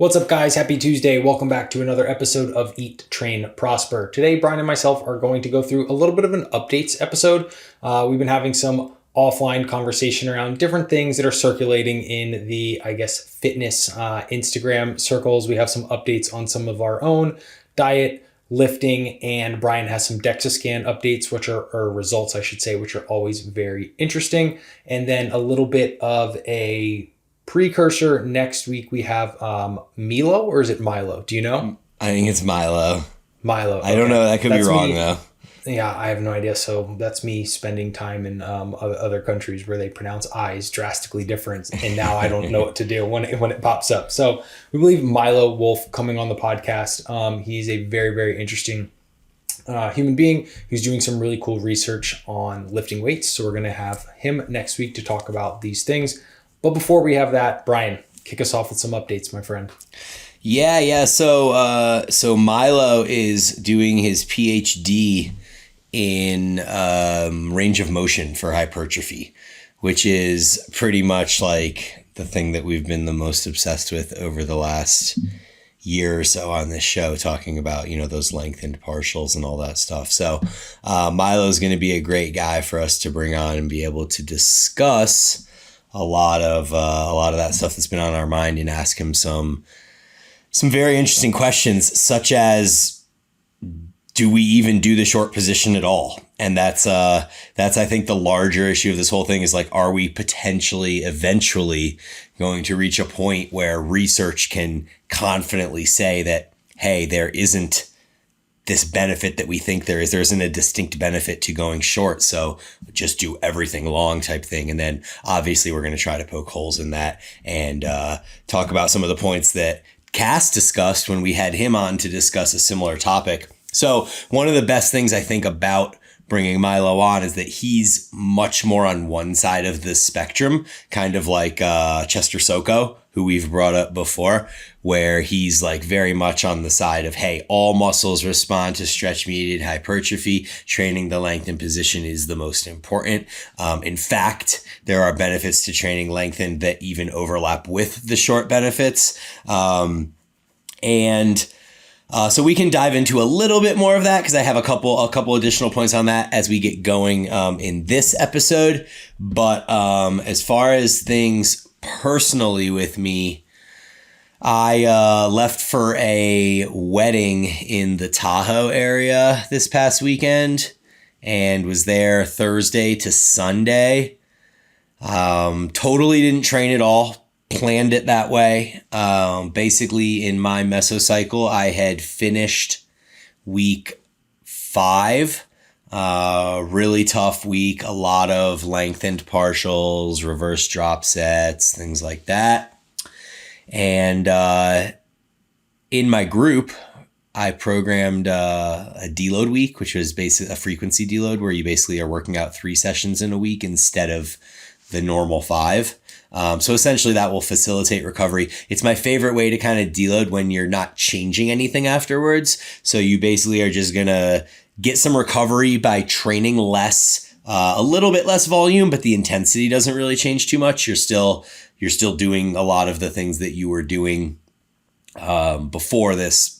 What's up, guys? Happy Tuesday. Welcome back to another episode of Eat, Train, Prosper. Today, Bryan and myself are going to go through a little bit of an updates episode. We've been having some offline conversation around different things that are circulating in the, fitness Instagram circles. We have some updates on some of our own diet, lifting, and Bryan has some Dexa scan updates, or results, I should say, which are always very interesting. And then a little bit of a precursor. Next week we have Milo, or is it Milo? Do you know? I think it's Milo. Milo. Okay. I don't know. That could be wrong though. Yeah, I have no idea. So that's me spending time in other countries where they pronounce I's drastically different. And now I don't know what to do when it pops up. So we believe Milo Wolf coming on the podcast. He's a very, very interesting human being who's doing some really cool research on lifting weights. So we're going to have him next week to talk about these things. But before we have that, Bryan, kick us off with some updates, my friend. Yeah. So Milo is doing his PhD in range of motion for hypertrophy, which is pretty much like the thing that we've been the most obsessed with over the last year or so on this show, talking about, those lengthened partials and all that stuff. So Milo is going to be a great guy for us to bring on and be able to discuss a lot of that stuff that's been on our mind and ask him some very interesting questions, such as, do we even do the short position at all? And that's I think the larger issue of this whole thing is, like, are we potentially eventually going to reach a point where research can confidently say that, hey, there isn't this benefit that we think there is. There isn't a distinct benefit to going short, so just do everything long type thing. And then obviously we're going to try to poke holes in that and talk about some of the points that Cass discussed when we had him on to discuss a similar topic. So one of the best things I think about bringing Milo on is that he's much more on one side of the spectrum, kind of like Chester Soko, who we've brought up before, where he's like very much on the side of, hey, all muscles respond to stretch mediated hypertrophy. Training the length and position is the most important. In fact, there are benefits to training lengthen that even overlap with the short benefits. So we can dive into a little bit more of that because I have a couple additional points on that as we get going in this episode. But as far as things personally with me, I left for a wedding in the Tahoe area this past weekend and was there Thursday to Sunday. Totally didn't train at all. Planned it that way. Basically, in my mesocycle, I had finished week 5. Really tough week. A lot of lengthened partials, reverse drop sets, things like that. And in my group, I programmed a deload week, which was basically a frequency deload where you basically are working out 3 sessions in a week instead of the normal 5. So essentially that will facilitate recovery. It's my favorite way to kind of deload when you're not changing anything afterwards. So you basically are just going to get some recovery by training less, a little bit less volume, but the intensity doesn't really change too much. You're still doing a lot of the things that you were doing before this,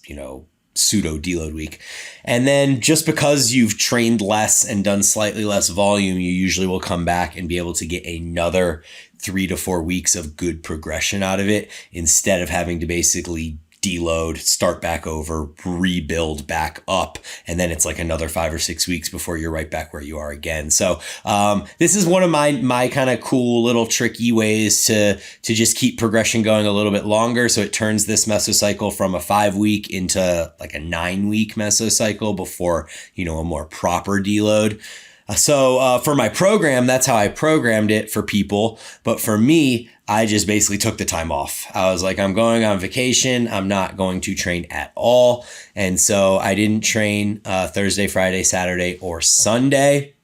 pseudo deload week. And then just because you've trained less and done slightly less volume, you usually will come back and be able to get another 3 to 4 weeks of good progression out of it instead of having to basically deload, start back over, rebuild back up. And then it's like another 5 or 6 weeks before you're right back where you are again. So this is one of my kind of cool little tricky ways to just keep progression going a little bit longer. So it turns this mesocycle from a 5-week into like a 9-week mesocycle before, a more proper deload. So for my program, that's how I programmed it for people. But for me, I just basically took the time off. I was like, I'm going on vacation. I'm not going to train at all. And so I didn't train Thursday, Friday, Saturday, or Sunday.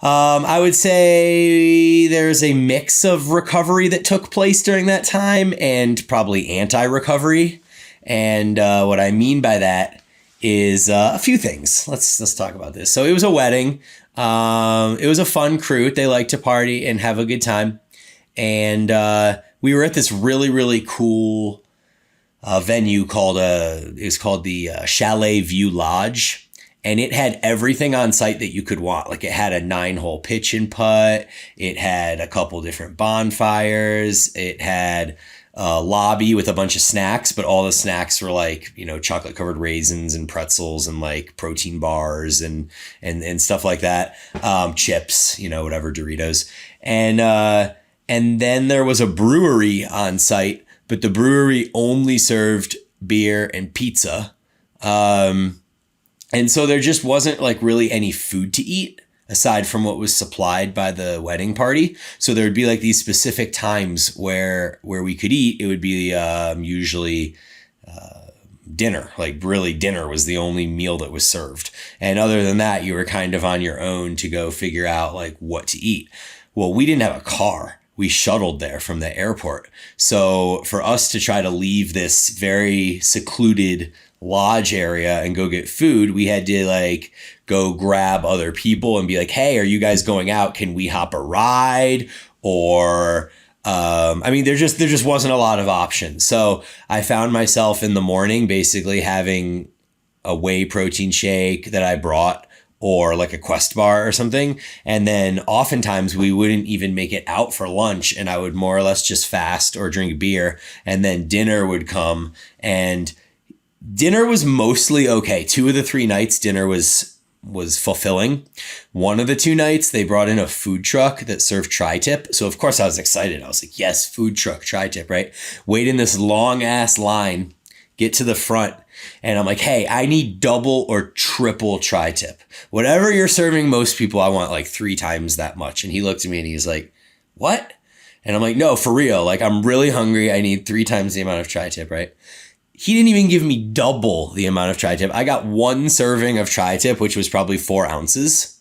I would say there's a mix of recovery that took place during that time and probably anti-recovery. And what I mean by that is a few things. Let's talk about this. So it was a wedding. It was a fun crew. They like to party and have a good time. And we were at this really, really cool a venue called the Chalet View Lodge. And it had everything on site that you could want. Like it had a 9-hole pitch and putt. It had a couple different bonfires. It had a lobby with a bunch of snacks, but all the snacks were like, chocolate covered raisins and pretzels and like protein bars and stuff like that. Chips, whatever, Doritos. And then there was a brewery on site, but the brewery only served beer and pizza. And so there just wasn't like really any food to eat aside from what was supplied by the wedding party. So there would be like these specific times where we could eat. It would be usually dinner. Like really dinner was the only meal that was served. And other than that, you were kind of on your own to go figure out like what to eat. Well, we didn't have a car. We shuttled there from the airport. So for us to try to leave this very secluded lodge area and go get food, we had to like go grab other people and be like, hey, are you guys going out? Can we hop a ride? Or there just wasn't a lot of options. So I found myself in the morning basically having a whey protein shake that I brought, or like a Quest bar or something. And then oftentimes we wouldn't even make it out for lunch, and I would more or less just fast or drink beer. And then dinner would come, and dinner was mostly okay. 2 of the 3 nights dinner was fulfilling. One of the 2 nights they brought in a food truck that served tri-tip. So of course I was excited. I was like, yes, food truck, tri-tip, right? Wait in this long ass line, get to the front. And I'm like, hey, I need double or triple tri-tip. Whatever you're serving most people, I want like 3 times that much. And he looked at me and he's like, what? And I'm like, no, for real. Like, I'm really hungry. I need 3 times the amount of tri-tip, right? He didn't even give me double the amount of tri-tip. I got 1 serving of tri-tip, which was probably 4 ounces.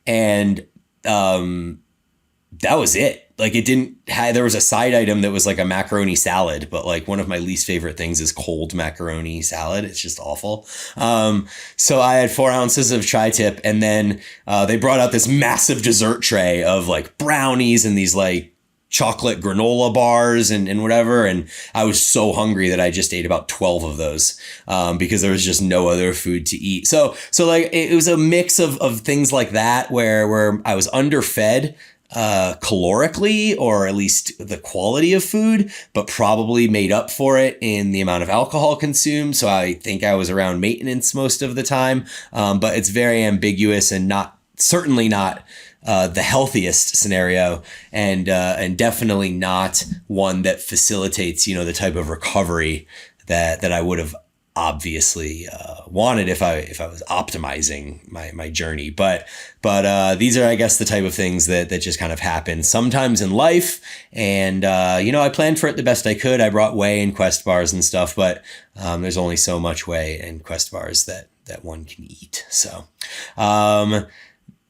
And that was it. Like there was a side item that was like a macaroni salad, but like one of my least favorite things is cold macaroni salad. It's just awful. So I had 4 ounces of tri-tip, and then they brought out this massive dessert tray of like brownies and these like chocolate granola bars and whatever. And I was so hungry that I just ate about 12 of those because there was just no other food to eat. So like it was a mix of things like that where I was underfed calorically, or at least the quality of food, but probably made up for it in the amount of alcohol consumed. So I think I was around maintenance most of the time. But it's very ambiguous and certainly not the healthiest scenario, and definitely not one that facilitates, the type of recovery that I would have obviously wanted if I was optimizing my journey. But these are, I guess, the type of things that just kind of happen sometimes in life. And I planned for it the best I could. I brought whey and Quest bars and stuff, but there's only so much whey and Quest bars that one can eat. So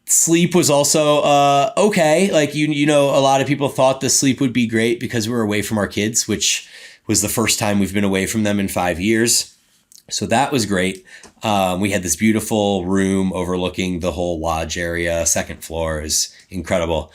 sleep was also okay. Like a lot of people thought the sleep would be great because we were away from our kids, which was the first time we've been away from them in 5 years. So that was great. We had this beautiful room overlooking the whole lodge area. 2nd floor is incredible.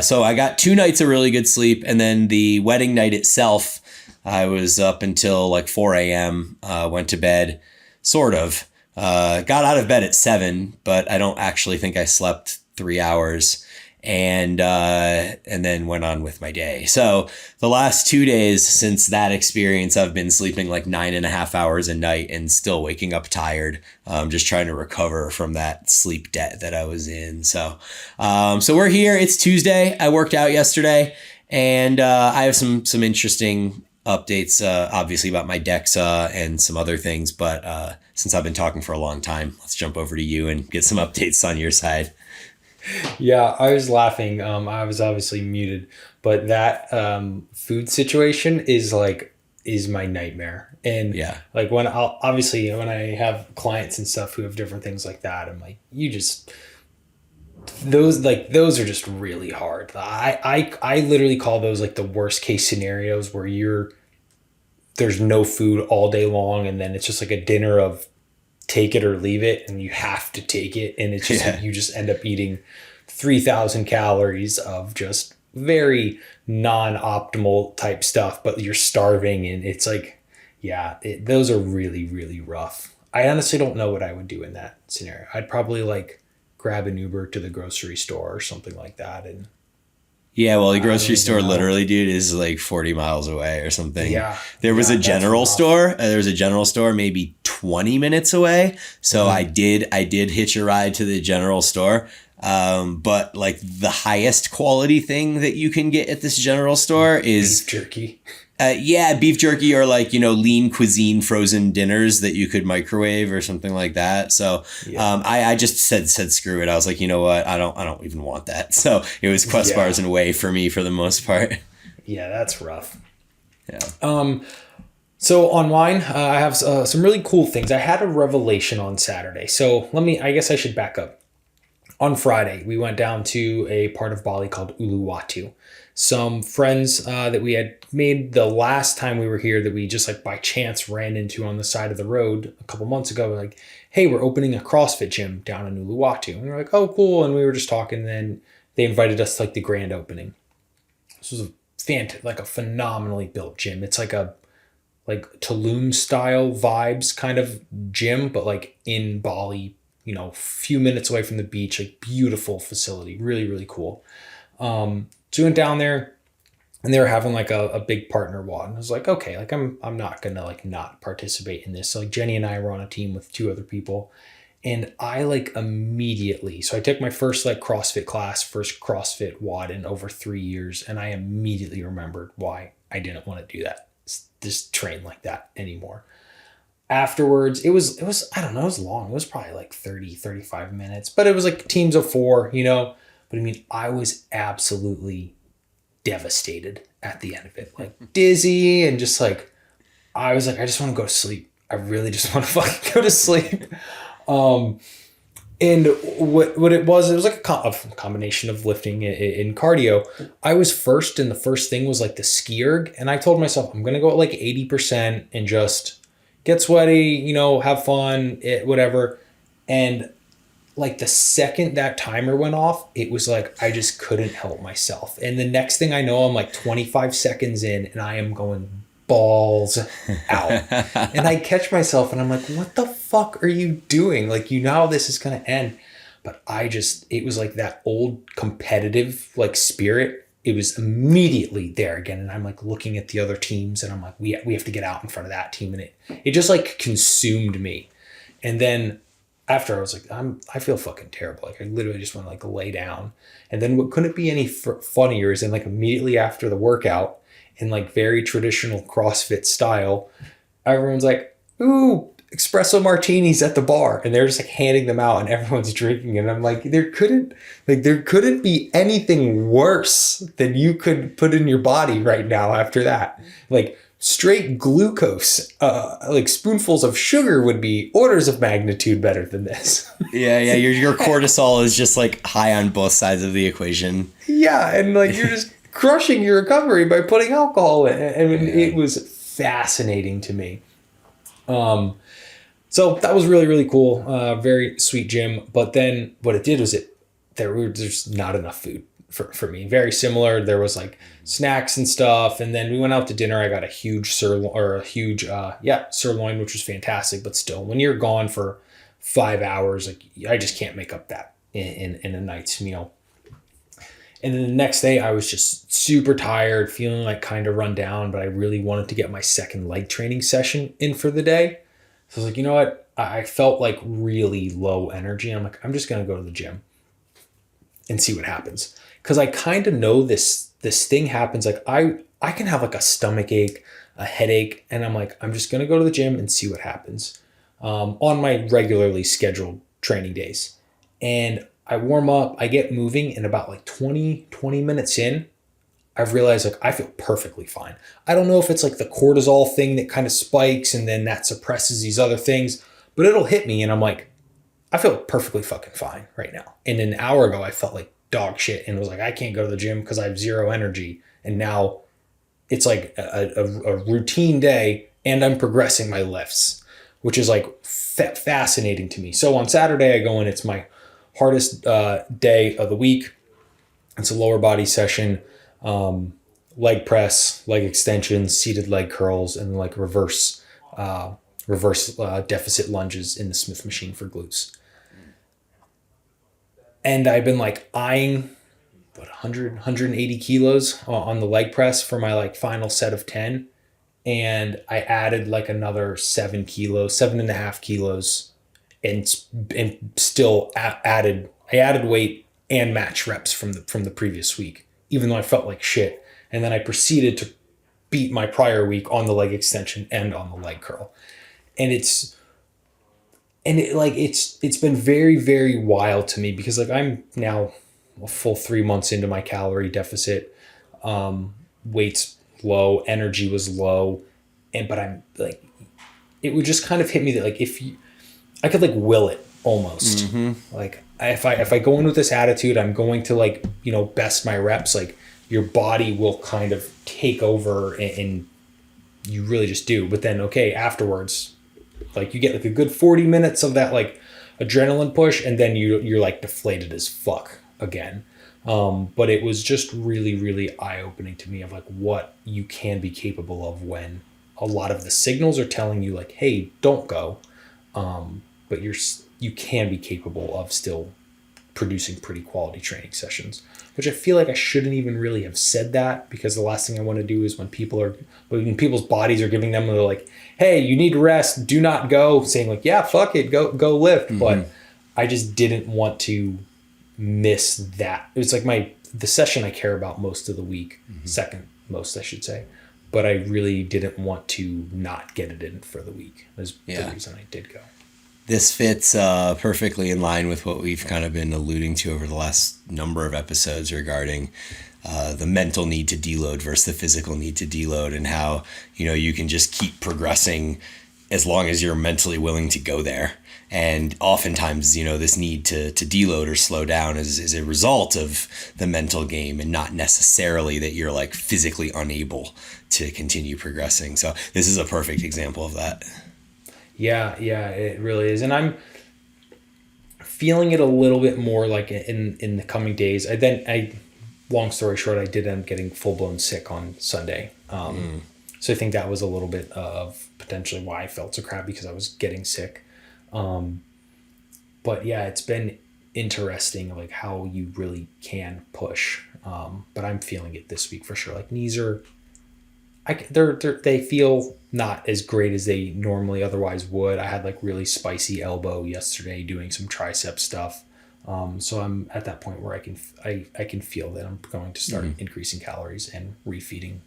So I got 2 nights of really good sleep. And then the wedding night itself, I was up until like 4 a.m., went to bed, sort of. Got out of bed at 7, but I don't actually think I slept 3 hours. And then went on with my day. So the last 2 days since that experience, I've been sleeping like 9.5 hours a night and still waking up tired, just trying to recover from that sleep debt that I was in. So we're here. It's Tuesday. I worked out yesterday, and I have some interesting updates, obviously about my Dexa and some other things. But since I've been talking for a long time, let's jump over to you and get some updates on your side. Yeah, I was laughing. I was obviously muted, but that food situation is my nightmare. And yeah, like when I have clients and stuff who have different things like that, I'm like, those are just really hard. I literally call those like the worst case scenarios where there's no food all day long, and then it's just like a dinner of take it or leave it, and you have to take it, and it's just you just end up eating 3,000 calories of just very non-optimal type stuff, but you're starving, and it's like Yeah, those are really, really rough. I honestly don't know what I would do in that scenario. I'd probably like grab an Uber to the grocery store or something like that. And Yeah, well, the I don't grocery even store know. literally, dude, is like 40 miles away or something. Yeah, There was a yeah, that's general rough. store. There was a general store maybe 20 minutes away. So Mhm. I did hitch a ride to the general store. But like the highest quality thing that you can get at this general store Beef is jerky. yeah, beef jerky or like, lean cuisine frozen dinners that you could microwave or something like that. So Yeah, I just said screw it. I was like, you know what? I don't even want that. So it was Quest bars yeah, and whey for me for the most part. yeah. That's rough. Yeah. So online, I have some really cool things. I had a revelation on Saturday. So I guess I should back up. On Friday, we went down to a part of Bali called Uluwatu. Some friends that we had made the last time we were here that we just like by chance ran into on the side of the road a couple months ago. Were like, hey, we're opening a CrossFit gym down in Uluwatu. And we were like, oh, cool. And we were just talking. And then they invited us to like the grand opening. This was a like a phenomenally built gym. It's like a like Tulum style vibes kind of gym, but like in Bali, few minutes away from the beach, like beautiful facility, really, really cool. So we went down there and they were having like a big partner WOD. And I was like, okay, like I'm not gonna like not participate in this. So like Jenny and I were on a team with two other people. And I like immediately, so I took my first like CrossFit class, first CrossFit WOD in over 3 years. And I immediately remembered why I didn't want to do that, just train like that anymore. Afterwards, it was, I don't know, it was long. It was probably like 30, 35 minutes, but it was like teams of four. But I mean, I was absolutely devastated at the end of it, like dizzy and just like, I was like, I just want to go to sleep. I really just want to fucking go to sleep. Um, and what it was like a combination of lifting and cardio. I was first, and the first thing was like the ski erg, and I told myself I'm gonna go at like 80% and just get sweaty, have fun, whatever. And like the second that timer went off, it was like I just couldn't help myself. And the next thing I know, I'm like 25 seconds in, and I am going balls out. And I catch myself and I'm like, what the fuck are you doing? Like, how this is going to end. But it was like that old competitive like spirit. It was immediately there again. And I'm like looking at the other teams and I'm like, we have to get out in front of that team. And it just like consumed me. And then after I was like, I feel fucking terrible. Like I literally just want to like lay down. And then what couldn't be any funnier is then like immediately after the workout, in like very traditional CrossFit style, everyone's like, ooh, espresso martinis at the bar. And they're just like handing them out and everyone's drinking. And I'm like, there couldn't be anything worse than you could put in your body right now after that. Like straight glucose, like spoonfuls of sugar would be orders of magnitude better than this. Yeah, yeah. Your cortisol is just like high on both sides of the equation. Yeah, and like you're just crushing your recovery by putting alcohol in. I mean, it was fascinating to me. So that was really, really cool. Very sweet gym. But then what it did was there's not enough food for me. Very similar. There was like snacks and stuff. And then we went out to dinner. I got a huge sirloin, which was fantastic. But still, when you're gone for 5 hours, like I just can't make up that in a night's meal. And then the next day I was just super tired, feeling like kind of run down, but I really wanted to get my second leg training session in for the day. So I was like, you know what? I felt like really low energy. I'm like, I'm just going to go to the gym and see what happens. Cause I kind of know this thing happens. Like I can have like a stomach ache, a headache. And I'm like, I'm just going to go to the gym and see what happens on my regularly scheduled training days. And I warm up, I get moving, and about like 20 minutes in, I've realized like I feel perfectly fine. I don't know if it's like the cortisol thing that kind of spikes and then that suppresses these other things, but it'll hit me and I'm like, I feel perfectly fucking fine right now. And an hour ago, I felt like dog shit and was like, I can't go to the gym because I have zero energy. And now it's like a routine day and I'm progressing my lifts, which is like fascinating to me. So on Saturday, I go in, it's my hardest day of the week. It's a lower body session, leg press, leg extensions, seated leg curls, and like reverse reverse deficit lunges in the Smith machine for glutes. And I've been like eyeing 180 kilos on the leg press for my like final set of 10. And I added like another 7.5 kilos, and still added weight and match reps from the previous week, even though I felt like shit. And then I proceeded to beat my prior week on the leg extension and on the leg curl. And it's been very, very wild to me, because like I'm now a full 3 months into my calorie deficit. Weight's low, energy was low. But I'm like, it would just kind of hit me that like, I could like will it almost. Mm-hmm. Like if I go in with this attitude, I'm going to like, best my reps, like your body will kind of take over, and you really just do. But then, okay, afterwards, like you get like a good 40 minutes of that like adrenaline push, and then you're like deflated as fuck again. But it was just really, really eye-opening to me of like what you can be capable of when a lot of the signals are telling you like, hey, don't go. But you can be capable of still producing pretty quality training sessions, which I feel like I shouldn't even really have said that, because the last thing I want to do is when people's bodies are giving them, they're like, hey, you need to rest, do not go, saying like, yeah, fuck it, go lift. Mm-hmm. But I just didn't want to miss that. It was like the session I care about most of the week, mm-hmm. second most, I should say. But I really didn't want to not get it in for the week. That's the reason I did go. This fits perfectly in line with what we've kind of been alluding to over the last number of episodes regarding the mental need to deload versus the physical need to deload, and how, you can just keep progressing as long as you're mentally willing to go there. And oftentimes, this need to deload or slow down is a result of the mental game, and not necessarily that you're like physically unable to continue progressing. So this is a perfect example of that. Yeah, it really is. And I'm feeling it a little bit more like in the coming days. Long story short, I did end up getting full-blown sick on Sunday. So I think that was a little bit of potentially why I felt so crappy, because I was getting sick. But yeah, it's been interesting, like how you really can push. But I'm feeling it this week for sure. Like knees they feel not as great as they normally otherwise would. I had like really spicy elbow yesterday doing some tricep stuff. So I'm at that point where I can feel that I'm going to start increasing calories and refeeding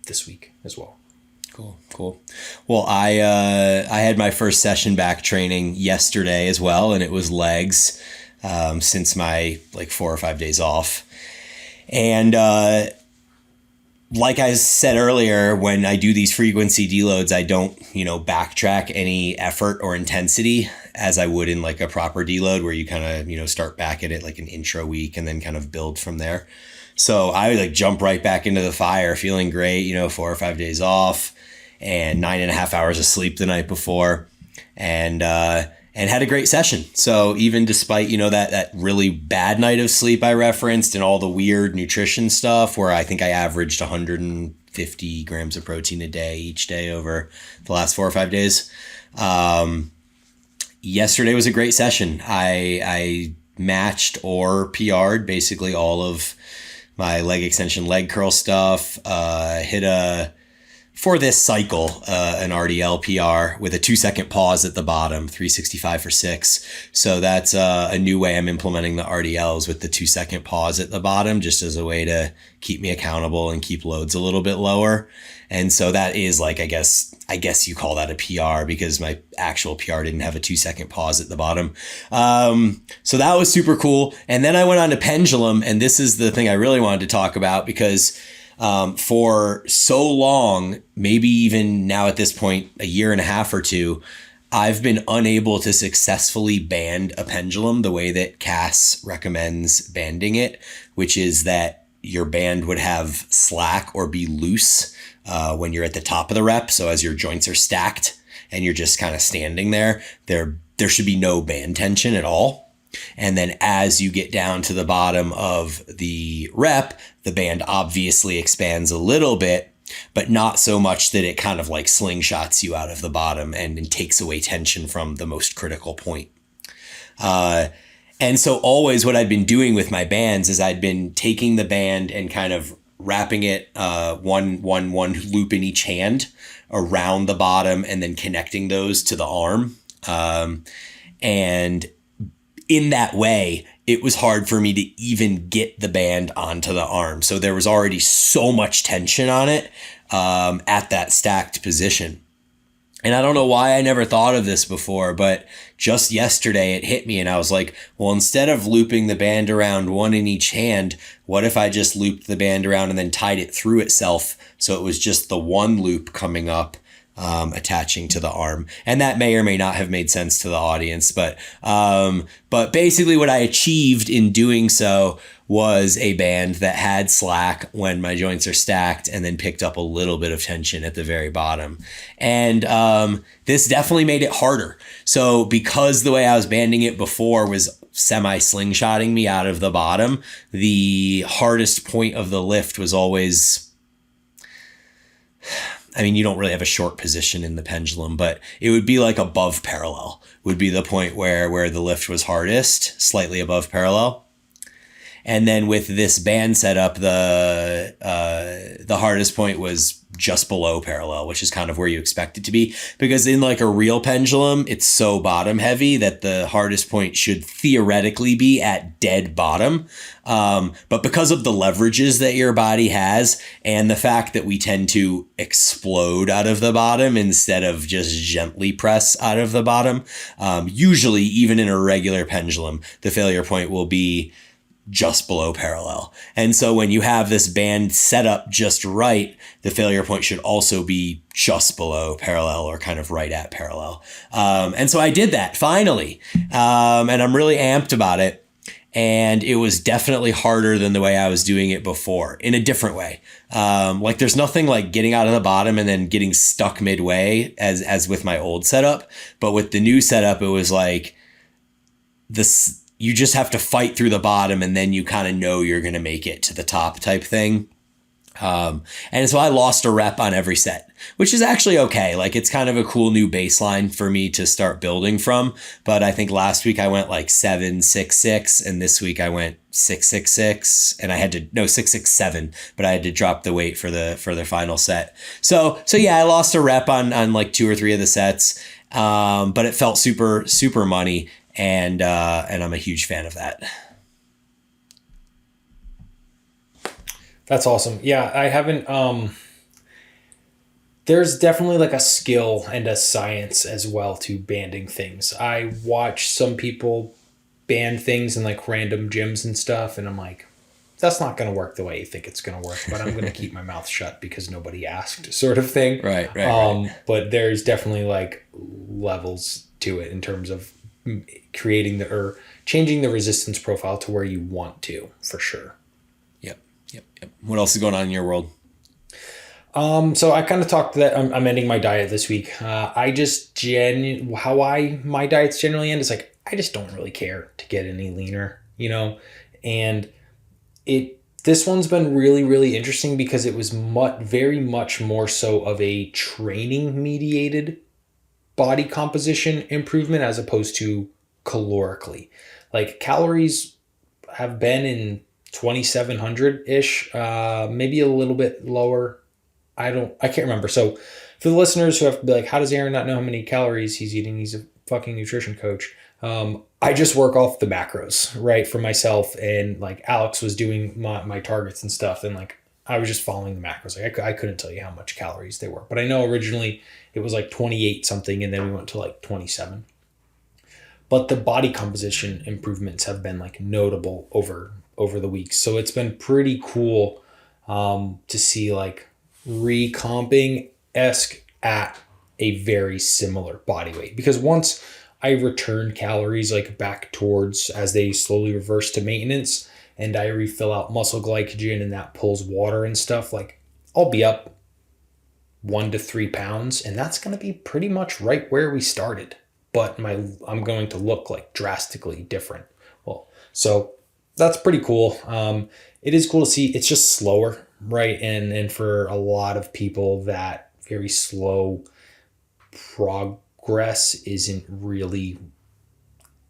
this week as well. Cool. Well, I had my first session back training yesterday as well, and it was legs since my like 4 or 5 days off. And like I said earlier, when I do these frequency deloads, I don't, backtrack any effort or intensity as I would in like a proper deload, where you kind of, start back at it like an intro week and then kind of build from there. So I would like jump right back into the fire, feeling great, 4 or 5 days off and 9.5 hours of sleep the night before, and had a great session. So even despite, that really bad night of sleep I referenced and all the weird nutrition stuff, where I think I averaged 150 grams of protein a day each day over the last 4 or 5 days. Yesterday was a great session. I matched or PR'd basically all of my leg extension, leg curl stuff, for this cycle, an RDL PR with a 2-second pause at the bottom, 365 for 6. So that's a new way I'm implementing the RDLs, with the 2-second pause at the bottom, just as a way to keep me accountable and keep loads a little bit lower. And so that is like, I guess you call that a PR, because my actual PR didn't have a 2-second pause at the bottom. So that was super cool. And then I went on to pendulum, and this is the thing I really wanted to talk about, because for so long, maybe even now at this point, a year and a half or two, I've been unable to successfully band a pendulum the way that Cass recommends banding it, which is that your band would have slack or be loose when you're at the top of the rep. So as your joints are stacked and you're just kind of standing there should be no band tension at all. And then as you get down to the bottom of the rep, the band obviously expands a little bit, but not so much that it kind of like slingshots you out of the bottom and takes away tension from the most critical point. And so always what I'd been doing with my bands is I'd been taking the band and kind of wrapping it one loop in each hand around the bottom and then connecting those to the arm. And in that way, it was hard for me to even get the band onto the arm. So there was already so much tension on it at that stacked position. And I don't know why I never thought of this before, but just yesterday it hit me and I was like, well, instead of looping the band around one in each hand, what if I just looped the band around and then tied it through itself so it was just the one loop coming up, attaching to the arm? And that may or may not have made sense to the audience, but basically what I achieved in doing so was a band that had slack when my joints are stacked and then picked up a little bit of tension at the very bottom. And this definitely made it harder. So because the way I was banding it before was semi-slingshotting me out of the bottom, the hardest point of the lift was always, I mean, you don't really have a short position in the pendulum, but it would be like above parallel would be the point where the lift was hardest, slightly above parallel. And then with this band setup, the hardest point was just below parallel, which is kind of where you expect it to be, because in like a real pendulum, it's so bottom heavy that the hardest point should theoretically be at dead bottom. But because of the leverages that your body has and the fact that we tend to explode out of the bottom instead of just gently press out of the bottom, usually even in a regular pendulum, the failure point will be just below parallel. And so when you have this band set up just right, the failure point should also be just below parallel or kind of right at parallel. And so I did that finally. And I'm really amped about it. And it was definitely harder than the way I was doing it before in a different way. Like there's nothing like getting out of the bottom and then getting stuck midway as with my old setup. But with the new setup, it was like this, you just have to fight through the bottom and then you kind of know you're going to make it to the top type thing. And so I lost a rep on every set, which is actually okay. Like it's kind of a cool new baseline for me to start building from. But I think last week I went like 7.66 and this week I went 6.66 and I had to, no, 6.67, but I had to drop the weight for the final set. So yeah, I lost a rep on like 2 or 3 of the sets. But it felt super, super money. And I'm a huge fan of that. That's awesome. Yeah, I haven't, there's definitely like a skill and a science as well to banding things. I watch some people band things in like random gyms and stuff, and I'm like, that's not going to work the way you think it's going to work, but I'm going to keep my mouth shut because nobody asked, sort of thing. Right. But there's definitely like levels to it in terms of creating or changing the resistance profile to where you want to, for sure. Yep. What else is going on in your world? So I kind of talked that I'm ending my diet this week. I just my diets generally end is like, I just don't really care to get any leaner, and this one's been really, really interesting because it was very much more so of a training mediated body composition improvement as opposed to calorically. Like calories have been in 2,700-ish, maybe a little bit lower. I can't remember. So for the listeners who have to be like, how does Aaron not know how many calories he's eating? He's a fucking nutrition coach. I just work off the macros, right, for myself. And like Alex was doing my targets and stuff. And like, I was just following the macros. Like I couldn't tell you how much calories they were, but I know originally it was like 28 something. And then we went to like 27. But the body composition improvements have been like notable over the weeks. So it's been pretty cool to see like recomping-esque at a very similar body weight. Because once I return calories like back towards as they slowly reverse to maintenance and I refill out muscle glycogen and that pulls water and stuff, like I'll be up 1 to 3 pounds and that's going to be pretty much right where we started. But I'm going to look like drastically different. Well, so that's pretty cool. It is cool to see. It's just slower. right? And for a lot of people, that very slow progress isn't really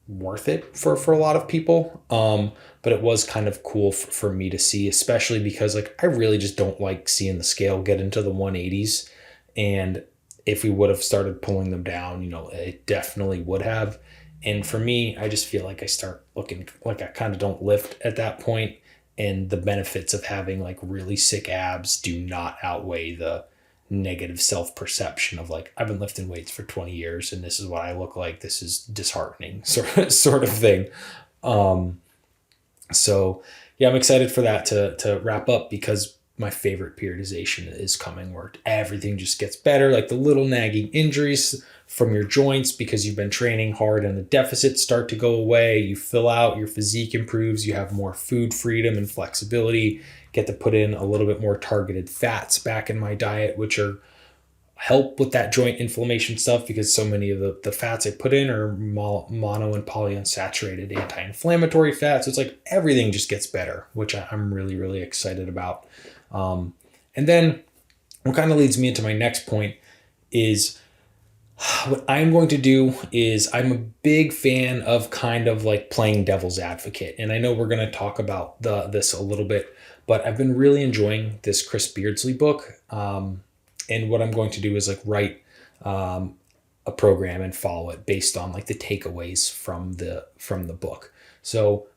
worth it for a lot of people. But it was kind of cool for me to see, especially because like I really just don't like seeing the scale get into the 180s. And if we would have started pulling them down, it definitely would have. And for me, I just feel like I start looking like I kind of don't lift at that point, and the benefits of having like really sick abs do not outweigh the negative self-perception of like, I've been lifting weights for 20 years and this is what I look like. This is disheartening sort of thing. So yeah, I'm excited for that to wrap up, because my favorite periodization is coming, where everything just gets better, like the little nagging injuries from your joints because you've been training hard and the deficits start to go away. You fill out, your physique improves, you have more food freedom and flexibility, get to put in a little bit more targeted fats back in my diet, which are help with that joint inflammation stuff, because so many of the fats I put in are mono and polyunsaturated anti-inflammatory fats. So it's like everything just gets better, which I'm really, really excited about. And then what kind of leads me into my next point is what I'm going to do is, I'm a big fan of kind of like playing devil's advocate. And I know we're going to talk about this a little bit, but I've been really enjoying this Chris Beardsley book. And what I'm going to do is like write a program and follow it based on like the takeaways from the book. So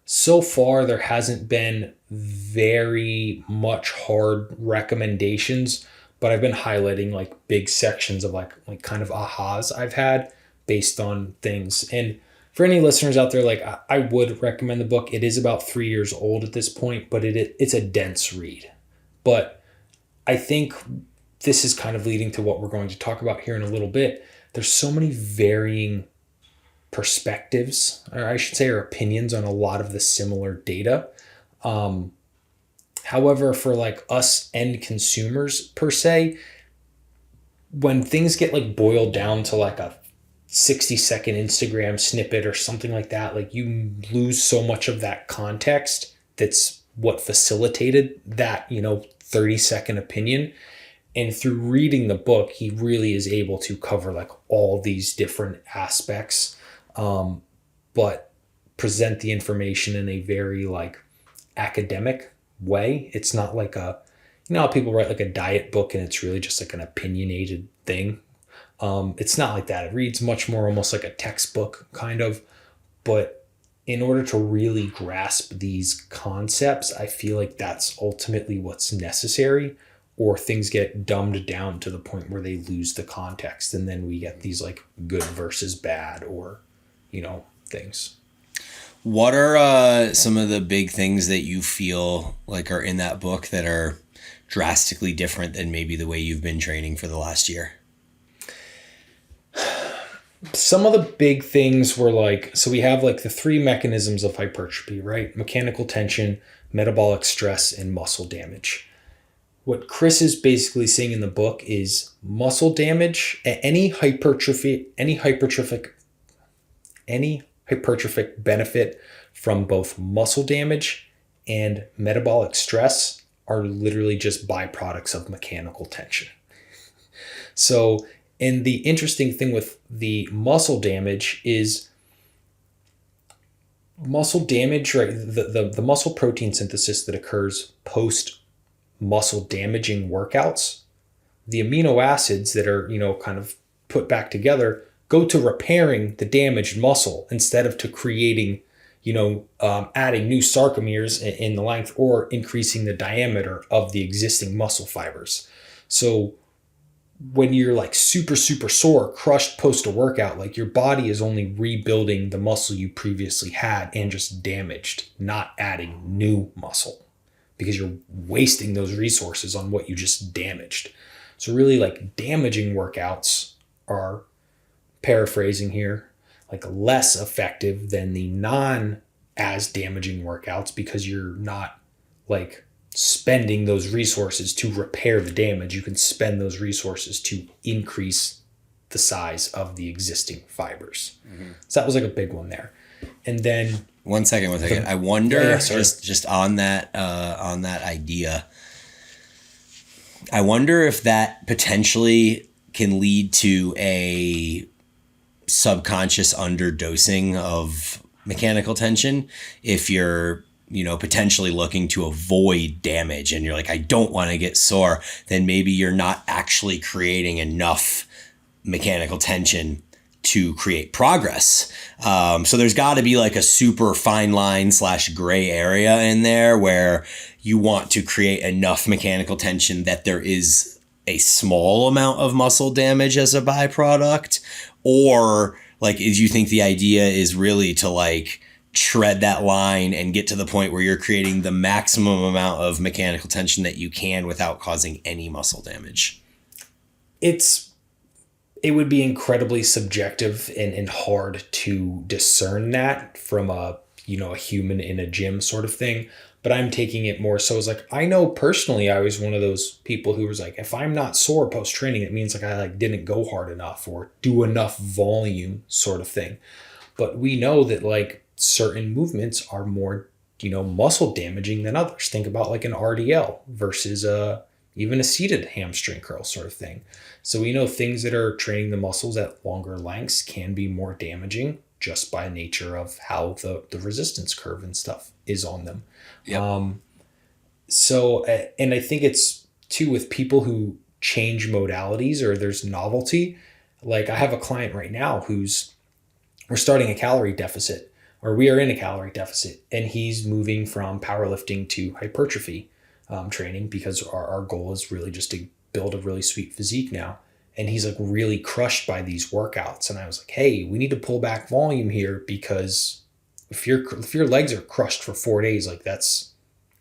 far there hasn't been very much hard recommendations, but I've been highlighting like big sections of like kind of ahas I've had based on things. And for any listeners out there, like I would recommend the book. It is about 3 years old at this point, but it's a dense read. But I think this is kind of leading to what we're going to talk about here in a little bit. There's so many varying perspectives, or I should say, or opinions on a lot of the similar data. However, for like us end consumers per se, when things get like boiled down to like a 60-second Instagram snippet or something like that, like you lose so much of that context. That's what facilitated that, 30-second opinion. And through reading the book, he really is able to cover like all these different aspects, but present the information in a very like academic way. It's not like how people write like a diet book and it's really just like an opinionated thing. It's not like that. It reads much more almost like a textbook kind of, but in order to really grasp these concepts, I feel like that's ultimately what's necessary, or things get dumbed down to the point where they lose the context. And then we get these like good versus bad, or, things. What are some of the big things that you feel like are in that book that are drastically different than maybe the way you've been training for the last year? Some of the big things were like, so we have like the 3 mechanisms of hypertrophy, right? Mechanical tension, metabolic stress, and muscle damage. What Chris is basically saying in the book is muscle damage, any hypertrophic benefit from both muscle damage and metabolic stress are literally just byproducts of mechanical tension. So, and the interesting thing with the muscle damage is muscle damage, right? The muscle protein synthesis that occurs post muscle damaging workouts, the amino acids that are, kind of put back together go to repairing the damaged muscle instead of to creating, adding new sarcomeres in the length or increasing the diameter of the existing muscle fibers. So when you're like super, super sore, crushed post a workout, like your body is only rebuilding the muscle you previously had and just damaged, not adding new muscle, because you're wasting those resources on what you just damaged. So really like damaging workouts are, paraphrasing here, like less effective than the non as damaging workouts, because you're not like spending those resources to repair the damage. You can spend those resources to increase the size of the existing fibers. Mm-hmm. So that was like a big one there. And then One second. I wonder, just on that idea, I wonder if that potentially can lead to a subconscious underdosing of mechanical tension if you're potentially looking to avoid damage and you're like, I don't want to get sore, then maybe you're not actually creating enough mechanical tension to create progress. So there's got to be like a super fine line / gray area in there where you want to create enough mechanical tension that there is a small amount of muscle damage as a byproduct, or like, is you think the idea is really to like tread that line and get to the point where you're creating the maximum amount of mechanical tension that you can without causing any muscle damage? It would be incredibly subjective and hard to discern that from a human in a gym sort of thing. But I'm taking it more so as like, I know personally I was one of those people who was like, if I'm not sore post training, it means like I like didn't go hard enough or do enough volume sort of thing. But we know that like certain movements are more muscle damaging than others. Think about like an RDL versus even a seated hamstring curl sort of thing. So we know things that are training the muscles at longer lengths can be more damaging just by nature of how the resistance curve and stuff is on them. Yep. So, and I think it's too with people who change modalities or there's novelty. Like I have a client right now we're starting a calorie deficit, or we are in a calorie deficit, and he's moving from powerlifting to hypertrophy training because our goal is really just to build a really sweet physique now. And he's like really crushed by these workouts. And I was like, hey, we need to pull back volume here, because if your legs are crushed for 4 days, like that's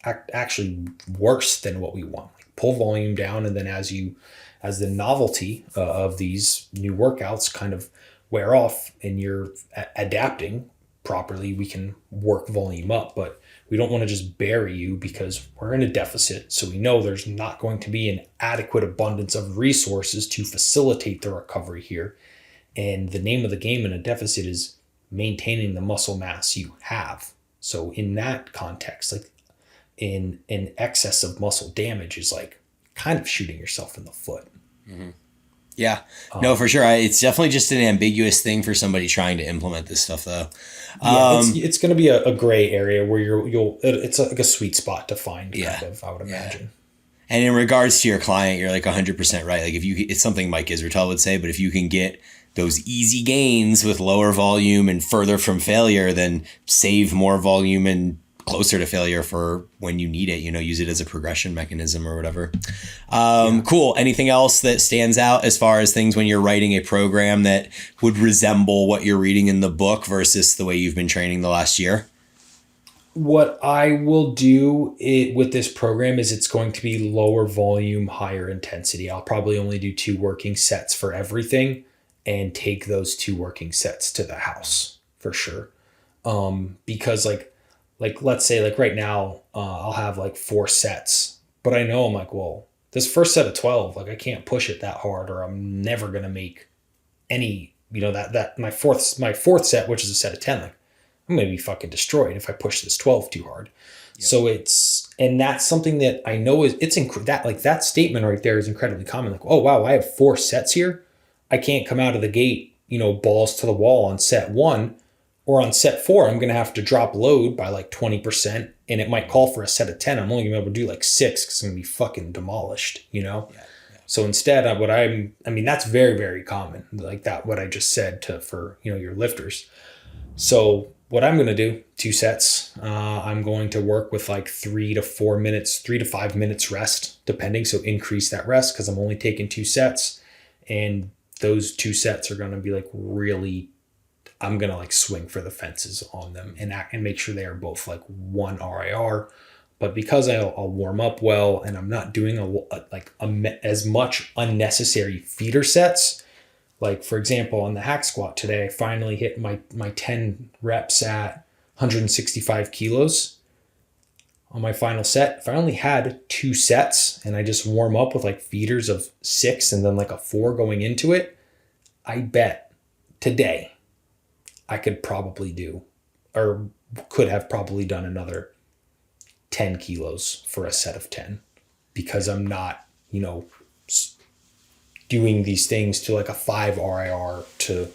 actually worse than what we want. Like pull volume down. And then as the novelty of these new workouts kind of wear off and you're adapting properly, we can work volume up. But we don't want to just bury you because we're in a deficit. So we know there's not going to be an adequate abundance of resources to facilitate the recovery here. And the name of the game in a deficit is maintaining the muscle mass you have. So in that context, like in excess of muscle damage is like kind of shooting yourself in the foot. Mm-hmm. Yeah, no, for sure. It's definitely just an ambiguous thing for somebody trying to implement this stuff, though. It's going to be a gray area where it's like a sweet spot to find, kind of, I would imagine. Yeah. And in regards to your client, you're like 100% right. Like it's something Mike Israetel would say, but if you can get those easy gains with lower volume and further from failure, then save more volume and closer to failure for when you need it, use it as a progression mechanism or whatever. Cool. Anything else that stands out as far as things when you're writing a program that would resemble what you're reading in the book versus the way you've been training the last year? What I will do with this program is it's going to be lower volume, higher intensity. I'll probably only do 2 working sets for everything and take those 2 working sets to the house for sure. Because like let's say like right now I'll have like 4 sets, but I know I'm like, well, this first set of 12, like I can't push it that hard or I'm never going to make any, that my fourth set, which is a set of 10, like I'm going to be fucking destroyed if I push this 12 too hard. Yep. So and that's something that I know that statement right there is incredibly common. Like, oh wow, I have 4 sets here. I can't come out of the gate, balls to the wall on set 1. Or on set 4, I'm going to have to drop load by like 20%, and it might call for a set of 10. I'm only going to be able to do like 6 because I'm going to be fucking demolished, Yeah. So instead, that's very, very common. Like that, what I just said for your lifters. So what I'm going to do, 2 sets, I'm going to work with like 3 to 5 minutes rest, depending. So increase that rest because I'm only taking 2 sets, and those 2 sets are going to be like really, I'm going to like swing for the fences on them and make sure they are both like 1 RIR. But because I'll warm up well and I'm not doing as much unnecessary feeder sets, like for example, on the hack squat today, I finally hit my 10 reps at 165 kilos on my final set. If I only had 2 sets and I just warm up with like feeders of 6 and then like a 4 going into it, I bet today I could probably could have probably done another 10 kilos for a set of 10 because I'm not you know, doing these things to like a 5 RIR to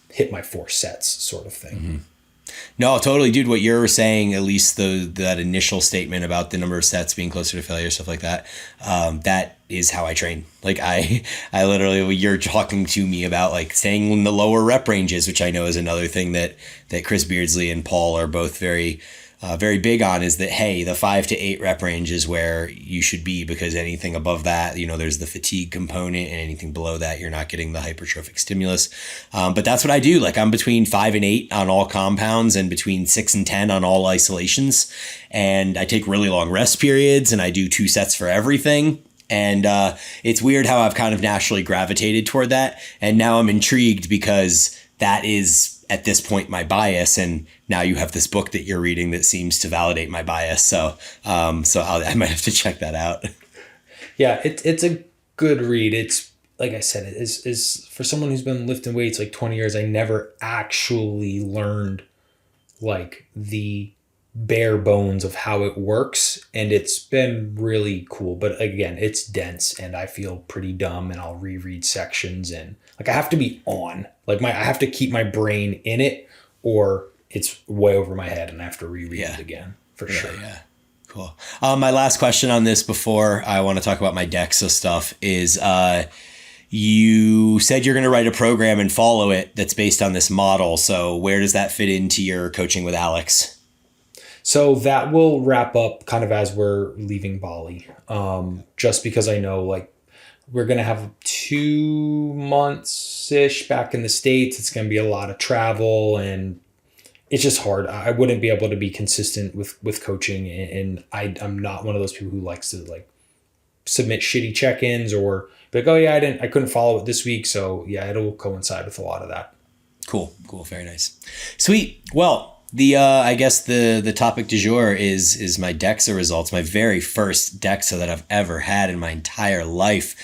hit my 4 sets sort of thing. Mm-hmm. No, totally, dude. What you're saying, at least that initial statement about the number of sets being closer to failure, stuff like that, that is how I train. Like I literally, you're talking to me about like staying in the lower rep ranges, which I know is another thing that Chris Beardsley and Paul are both very big on, is that, hey, the 5 to 8 rep range is where you should be, because anything above that, there's the fatigue component, and anything below that, you're not getting the hypertrophic stimulus. But that's what I do. Like I'm between 5 and 8 on all compounds and between 6 and 10 on all isolations. And I take really long rest periods, and I do 2 sets for everything. And it's weird how I've kind of naturally gravitated toward that. And now I'm intrigued because that is, at this point, my bias. And now you have this book that you're reading that seems to validate my bias. So I might have to check that out. Yeah, it's a good read. It's, like I said, it is for someone who's been lifting weights like 20 years, I never actually learned like the bare bones of how it works, and it's been really cool. But again, it's dense, and I feel pretty dumb, and I'll reread sections, and like I have to be on, like I have to keep my brain in it, or it's way over my head and I have to reread it again for sure. Yeah. Cool. My last question on this before I want to talk about my Dexa stuff is, you said you're going to write a program and follow it that's based on this model. So where does that fit into your coaching with Alex? So that will wrap up kind of as we're leaving Bali. Just because I know like we're going to have 2 months-ish back in the States. It's going to be a lot of travel, and it's just hard. I wouldn't be able to be consistent with coaching, and I'm not one of those people who likes to like submit shitty check-ins or be like, oh yeah, I couldn't follow it this week. So yeah, it'll coincide with a lot of that. Cool. Very nice. Sweet. Well, I guess the topic du jour is my Dexa results, my very first Dexa that I've ever had in my entire life.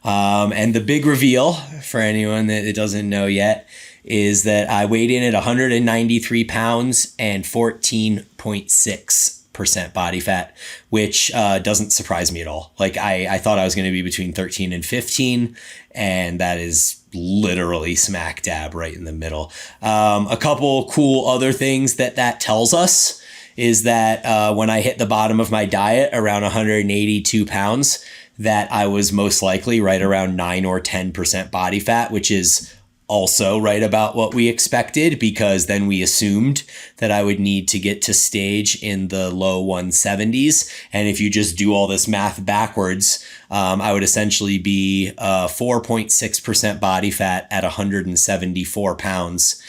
And the big reveal for anyone that doesn't know yet is that I weighed in at 193 pounds and 14.6% body fat, which doesn't surprise me at all. Like I thought I was going to be between 13 and 15, and that is literally smack dab right in the middle. A couple cool other things that tells us is that when I hit the bottom of my diet around 182 pounds, that I was most likely right around 9 or 10% body fat, which is also right about what we expected, because then we assumed that I would need to get to stage in the low 170s. And if you just do all this math backwards, I would essentially be 4.6% body fat at 174 pounds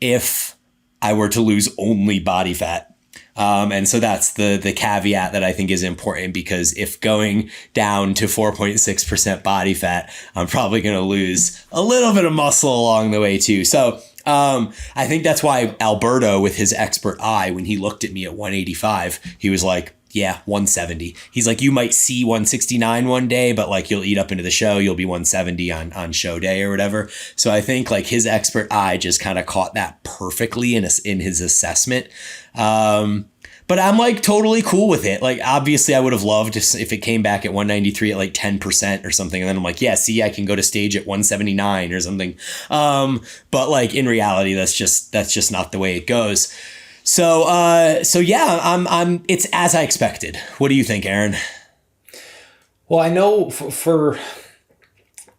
if I were to lose only body fat. And so that's the caveat that I think is important, because if going down to 4.6% body fat, I'm probably going to lose a little bit of muscle along the way too. So I think that's why Alberto, with his expert eye, when he looked at me at 185, he was like, yeah, 170. He's like, you might see 169 one day, but like you'll eat up into the show, you'll be 170 on show day or whatever. So I think like his expert eye just kind of caught that perfectly in his assessment. But I'm like totally cool with it. Like, obviously I would have loved if it came back at 193 at like 10% or something. And then I'm like, yeah, see, I can go to stage at 179 or something. But like in reality, that's just not the way it goes. So yeah, I'm it's as I expected. What do you think, Aaron? Well, I know for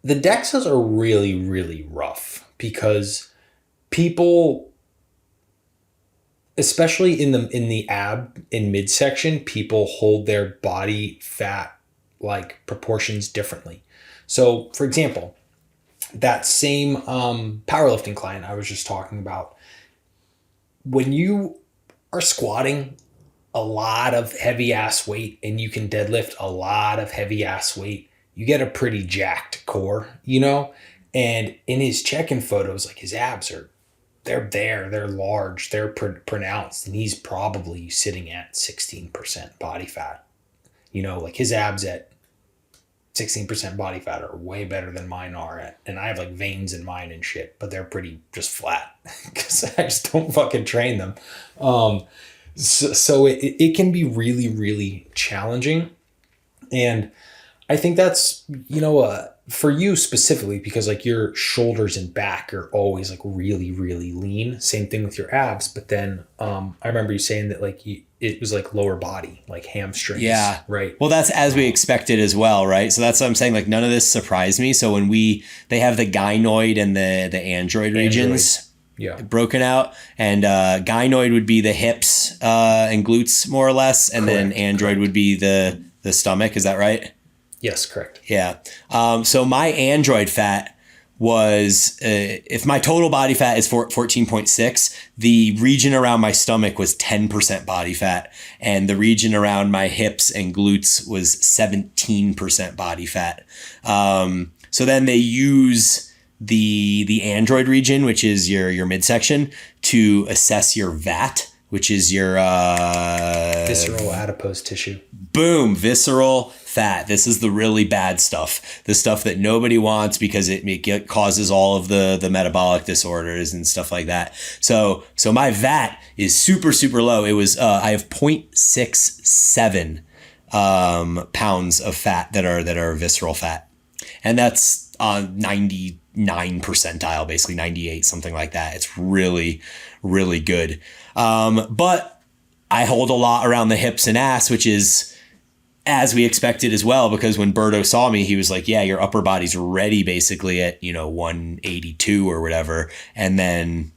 the Dexas are really, really rough, because people, especially in the ab in midsection, people hold their body fat like proportions differently. So for example, that same powerlifting client I was just talking about, when you are squatting a lot of heavy ass weight and you can deadlift a lot of heavy ass weight, you get a pretty jacked core, and in his check-in photos, like his abs they're large, they're pronounced, and he's probably sitting at 16% body fat. Like his abs at 16% body fat are way better than mine are and I have like veins in mine and shit, but they're pretty just flat because I just don't fucking train them. So it can be really, really challenging. And I think that's, for you specifically, because like your shoulders and back are always like really, really lean. Same thing with your abs. But then I remember you saying that like it was like lower body, like hamstrings. Yeah. Right. Well, that's as we expected as well, right? So that's what I'm saying. Like none of this surprised me. So when they have the gynoid and the android regions broken out, and gynoid would be the hips and glutes more or less, and then android would be the stomach. Is that right? Yes, correct. Yeah. So my android fat was, if my total body fat is 14.6, the region around my stomach was 10% body fat, and the region around my hips and glutes was 17% body fat. So then they use the android region, which is your midsection, to assess your VAT, which is your visceral adipose tissue. Boom, visceral fat. This is the really bad stuff. The stuff that nobody wants because it causes all of the metabolic disorders and stuff like that. So my VAT is super, super low. It was I have 0.67 pounds of fat that are visceral fat. And that's 99 percentile, basically 98, something like that. It's really, really good. But I hold a lot around the hips and ass, which is as we expected as well, because when Berto saw me, he was like, yeah, your upper body's ready basically at, 182 or whatever. And then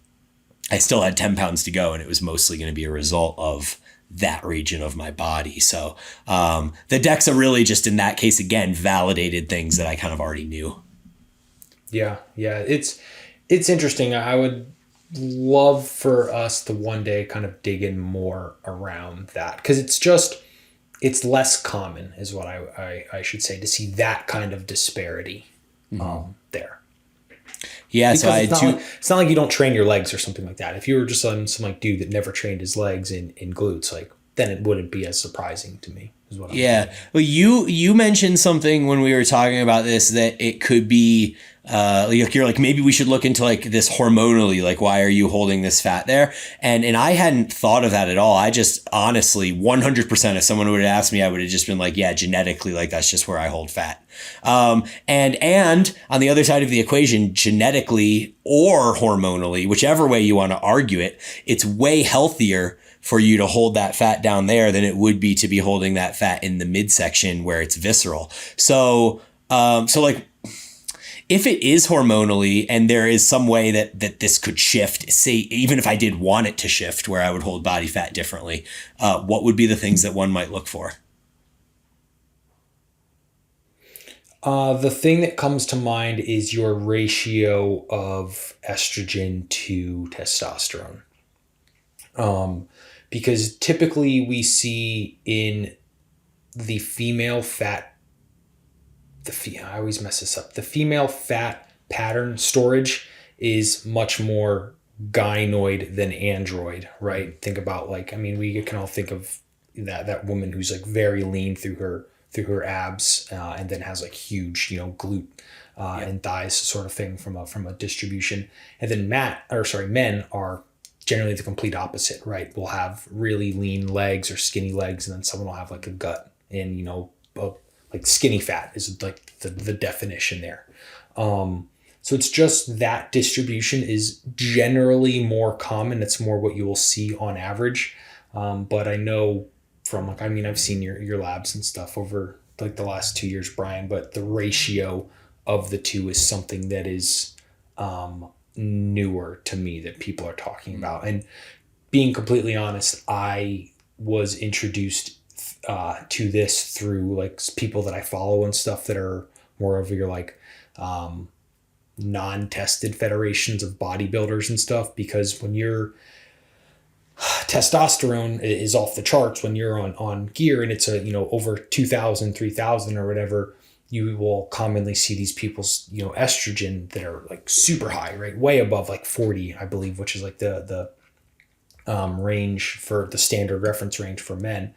I still had 10 pounds to go, and it was mostly going to be a result of that region of my body. So the Dexa really just in that case, again, validated things that I kind of already knew. Yeah. It's interesting. I would love for us to one day kind of dig in more around that, because it's less common is what I should say, to see that kind of disparity there. Yeah, because so it's not like you don't train your legs or something like that. If you were just some like dude that never trained his legs in glutes, like then it wouldn't be as surprising to me. Is what I'm saying. Well, you mentioned something when we were talking about this, that it could be you're like, maybe we should look into like this hormonally, like why are you holding this fat there? And I hadn't thought of that at all. I just honestly 100%, if someone would have asked me, I would have just been like, yeah, genetically, like that's just where I hold fat. And on the other side of the equation, genetically or hormonally, whichever way you want to argue it, it's way healthier for you to hold that fat down there than it would be to be holding that fat in the midsection where it's visceral. So like, if it is hormonally and there is some way that this could shift, say, even if I did want it to shift where I would hold body fat differently, what would be the things that one might look for? The thing that comes to mind is your ratio of estrogen to testosterone. Because typically we see in the female fat, I always mess this up. The female fat pattern storage is much more gynoid than android, right? Think about we can all think of that woman who's like very lean through her abs, and then has like huge, glute and thighs sort of thing from a distribution. And then men are generally the complete opposite, right? We'll have really lean legs or skinny legs, and then someone will have like a gut and, like skinny fat is like the definition there. So it's just that distribution is generally more common. It's more what you will see on average. But I know from I've seen your labs and stuff over like the last 2 years, Bryan, but the ratio of the two is something that is newer to me that people are talking about. And being completely honest, I was introduced to this through like people that I follow and stuff that are more of your like non-tested federations of bodybuilders and stuff, because when your testosterone is off the charts when you're on gear and it's over 2,000, 3,000 or whatever, you will commonly see these people's estrogen that are like super high, right? Way above like 40, I believe, which is like the range for the standard reference range for men.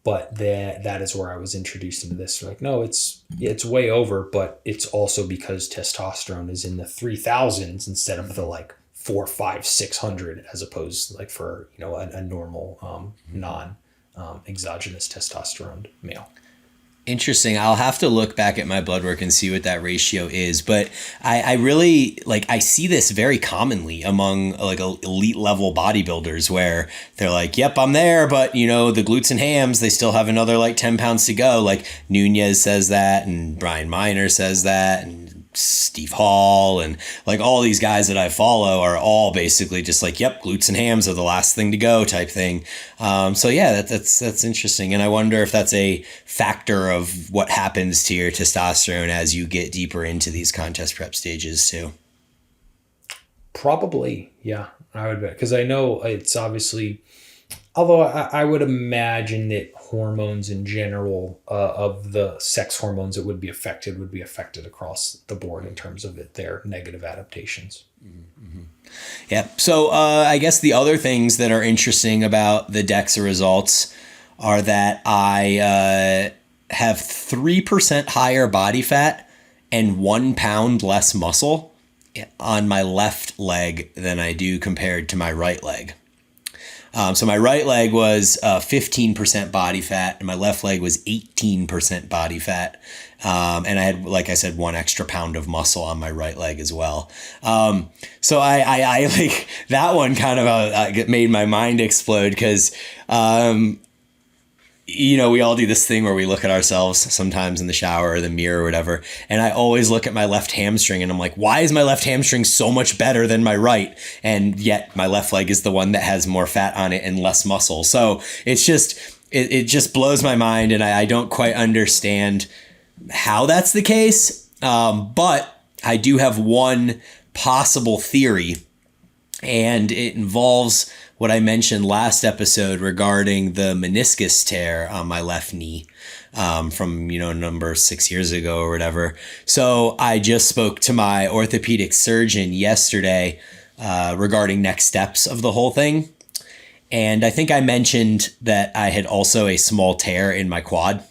But that is where I was introduced into this. Like, no, it's way over, but it's also because testosterone is in the 3,000s instead of the like 400, 500, 600, as opposed like for a normal non exogenous testosterone male. Interesting. I'll have to look back at my blood work and see what that ratio is. But I really I see this very commonly among like elite level bodybuilders where they're like, yep, I'm there. But, the glutes and hams, they still have another like 10 pounds to go. Like Nunez says that, and Brian Miner says that, and Steve Hall, and like all these guys that I follow are all basically just like, yep, glutes and hams are the last thing to go type thing. So yeah, that's interesting. And I wonder if that's a factor of what happens to your testosterone as you get deeper into these contest prep stages too. Probably. Yeah, I would bet. Because I know it's obviously, although I would imagine that hormones in general, of the sex hormones that would be affected across the board in terms of their negative adaptations. Mm-hmm. Yeah. So I guess the other things that are interesting about the Dexa results are that I have 3% higher body fat and 1 pound less muscle on my left leg than I do compared to my right leg. So my right leg was 15% body fat and my left leg was 18% body fat. And I had, like I said, 1 extra pound of muscle on my right leg as well. So I like that one kind of made my mind explode because, we all do this thing where we look at ourselves sometimes in the shower or the mirror or whatever. And I always look at my left hamstring and I'm like, why is my left hamstring so much better than my right? And yet my left leg is the one that has more fat on it and less muscle. So it's just, it just blows my mind. And I don't quite understand how that's the case. But I do have one possible theory, and it involves what I mentioned last episode regarding the meniscus tear on my left knee from, number 6 years ago or whatever. So I just spoke to my orthopedic surgeon yesterday regarding next steps of the whole thing. And I think I mentioned that I had also a small tear in my quad.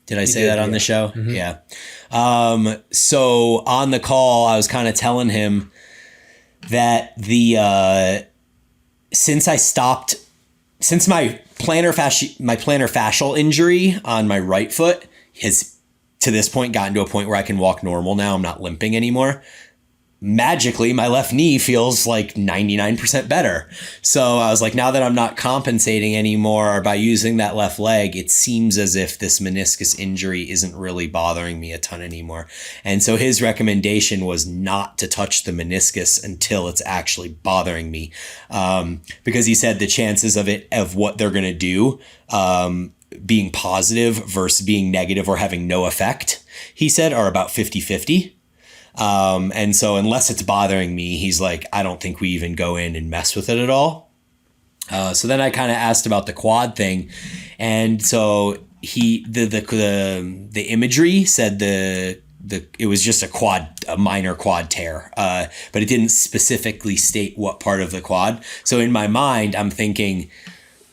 Did I say that on the show? Mm-hmm. Yeah. So on the call, I was kind of telling him that since my plantar fascial injury on my right foot has to this point gotten to a point where I can walk normal now. I'm not limping anymore. Magically, my left knee feels like 99% better. So I was like, now that I'm not compensating anymore by using that left leg, it seems as if this meniscus injury isn't really bothering me a ton anymore. And so his recommendation was not to touch the meniscus until it's actually bothering me. Because he said the chances of what they're going to do, being positive versus being negative or having no effect, he said, are about 50-50. And so unless it's bothering me, he's like, I don't think we even go in and mess with it at all. So then I kind of asked about the quad thing. And so the imagery said it was just a minor quad tear. But it didn't specifically state what part of the quad. So in my mind, I'm thinking,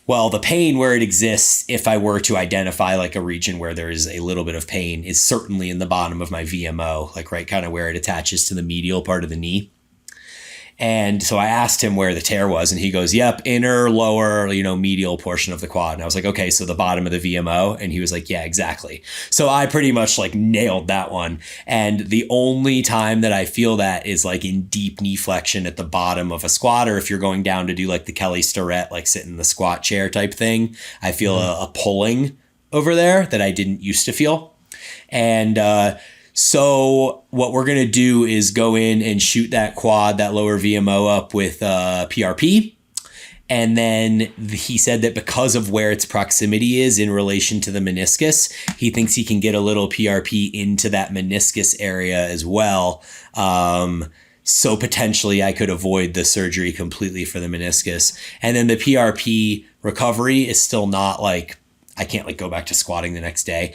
well, the pain where it exists, if I were to identify like a region where there is a little bit of pain, is certainly in the bottom of my VMO, like right kind of where it attaches to the medial part of the knee. And so I asked him where the tear was, and he goes, yep, inner, lower, medial portion of the quad. And I was like, okay, so the bottom of the VMO. And he was like, yeah, exactly. So I pretty much like nailed that one. And the only time that I feel that is like in deep knee flexion at the bottom of a squat, or if you're going down to do like the Kelly Starrett, like sit in the squat chair type thing, I feel a pulling over there that I didn't used to feel. And, so what we're going to do is go in and shoot that quad, that lower VMO up with PRP. And then he said that because of where its proximity is in relation to the meniscus, he thinks he can get a little PRP into that meniscus area as well. So potentially I could avoid the surgery completely for the meniscus. And then the PRP recovery is still not like, I can't like go back to squatting the next day.